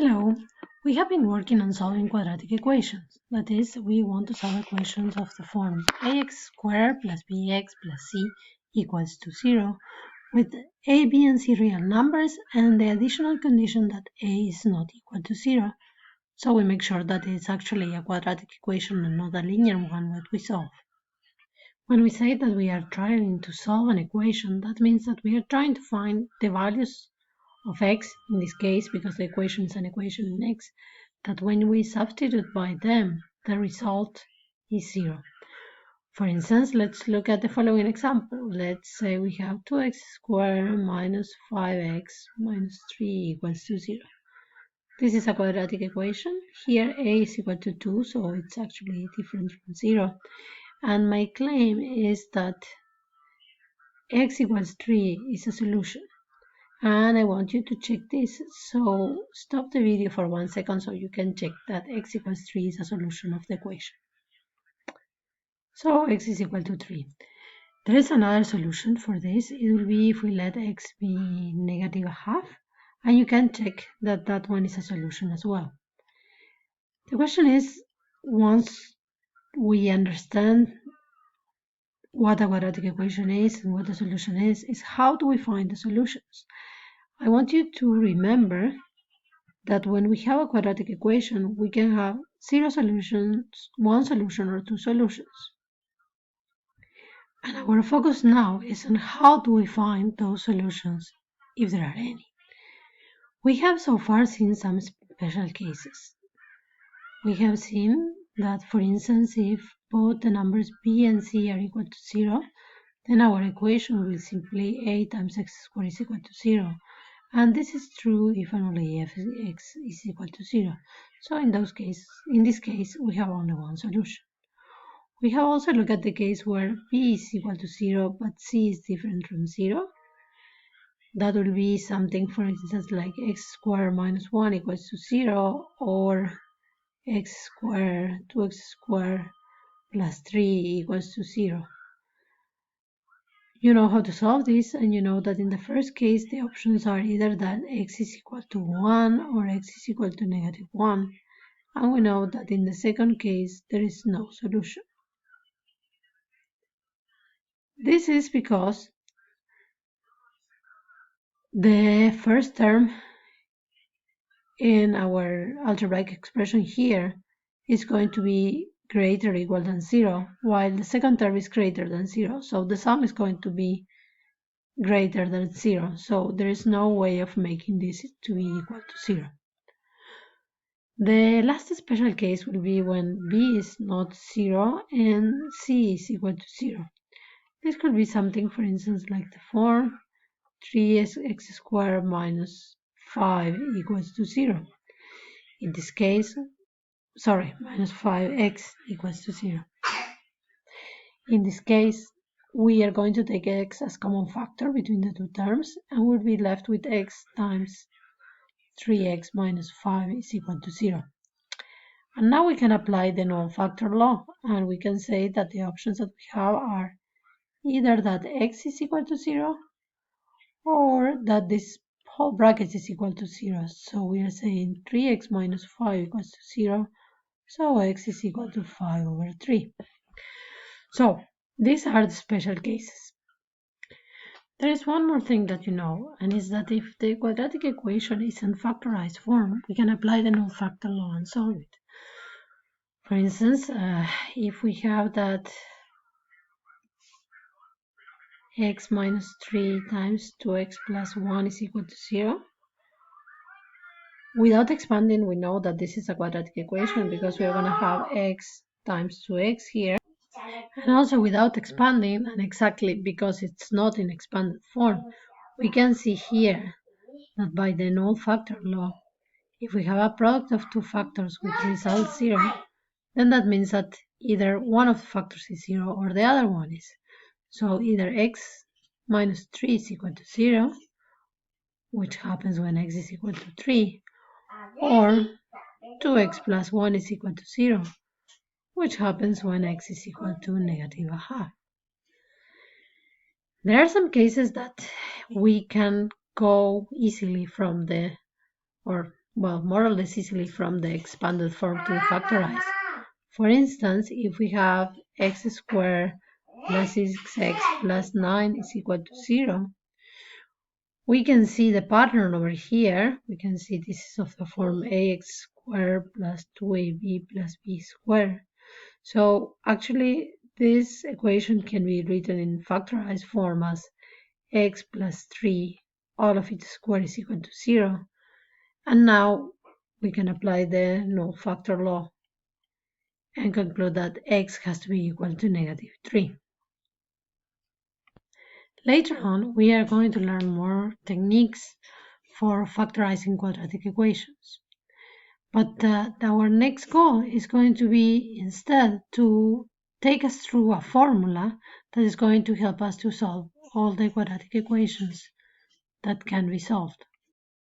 Hello, we have been working on solving quadratic equations. That is, we want to solve equations of the form ax squared plus bx plus c equals to 0 with a, b, and c real numbers and the additional condition that a is not equal to 0. So we make sure that it's actually a quadratic equation and not a linear one that we solve. When we say that we are trying to solve an equation, that means that we are trying to find the values of x, in this case, because the equation is an equation in x, that when we substitute by them, the result is 0. For instance, let's look at the following example. Let's say we have 2x squared minus 5x minus 3 equals to 0. This is a quadratic equation. Here a is equal to 2, so it's actually different from 0. And my claim is that x equals 3 is a solution. And I want you to check this. So stop the video for 1 second so you can check that x equals 3 is a solution of the equation. So x is equal to 3. There is another solution for this. It will be if we let x be negative half. And you can check that that one is a solution as well. The question is, once we understand what a quadratic equation is and what the solution is how do we find the solutions? I want you to remember that when we have a quadratic equation, we can have 0 solutions, 1 solution, or 2 solutions. And our focus now is on how do we find those solutions, if there are any. We have so far seen some special cases. We have seen that, for instance, if both the numbers b and c are equal to 0, then our equation will simply a times x squared is equal to 0. And this is true if and only if x is equal to 0. So in this case, we have only one solution. We have also looked at the case where b is equal to 0, but c is different from 0. That will be something, for instance, like x squared minus 1 equals to 0, or x squared, 2x squared plus 3 equals to 0. You know how to solve this, and you know that in the first case the options are either that x is equal to 1 or x is equal to negative 1, and we know that in the second case there is no solution. This is because the first term in our algebraic expression here is going to be greater or equal than 0, while the second term is greater than 0, so the sum is going to be greater than 0, so there is no way of making this to be equal to 0. The last special case will be when b is not 0 and c is equal to 0. This could be something, for instance, like the form 3x squared minus 5 equals to 0. In this case, minus 5x equals to 0. In this case, we are going to take x as common factor between the two terms, and we'll be left with x times 3x minus 5 is equal to 0. And now we can apply the non-factor law, and we can say that the options that we have are either that x is equal to 0 or that this whole bracket is equal to 0. So we are saying 3x minus 5 equals to 0, so x is equal to 5 over 3. So these are the special cases. There is one more thing that you know, and is that if the quadratic equation is in factorized form, we can apply the non-factor law and solve it. For instance, if we have that x minus 3 times 2x plus 1 is equal to 0, without expanding, we know that this is a quadratic equation because we're going to have x times 2x here. And also without expanding, and exactly because it's not in expanded form, we can see here that by the null factor law, if we have a product of two factors with result 0, then that means that either one of the factors is 0 or the other one is. So either x minus 3 is equal to 0, which happens when x is equal to 3, or 2x plus 1 is equal to 0, which happens when x is equal to negative a half. There are some cases that we can go easily from the, or well, more or less easily from the expanded form to factorize. For instance, if we have x squared plus 6x plus 9 is equal to 0, we can see the pattern over here. We can see this is of the form ax squared plus 2ab plus b squared. So actually, this equation can be written in factorized form as x plus 3, all of its square is equal to 0. And now we can apply the null factor law and conclude that x has to be equal to negative 3. Later on, we are going to learn more techniques for factorizing quadratic equations. But our next goal is going to be instead to take us through a formula that is going to help us to solve all the quadratic equations that can be solved.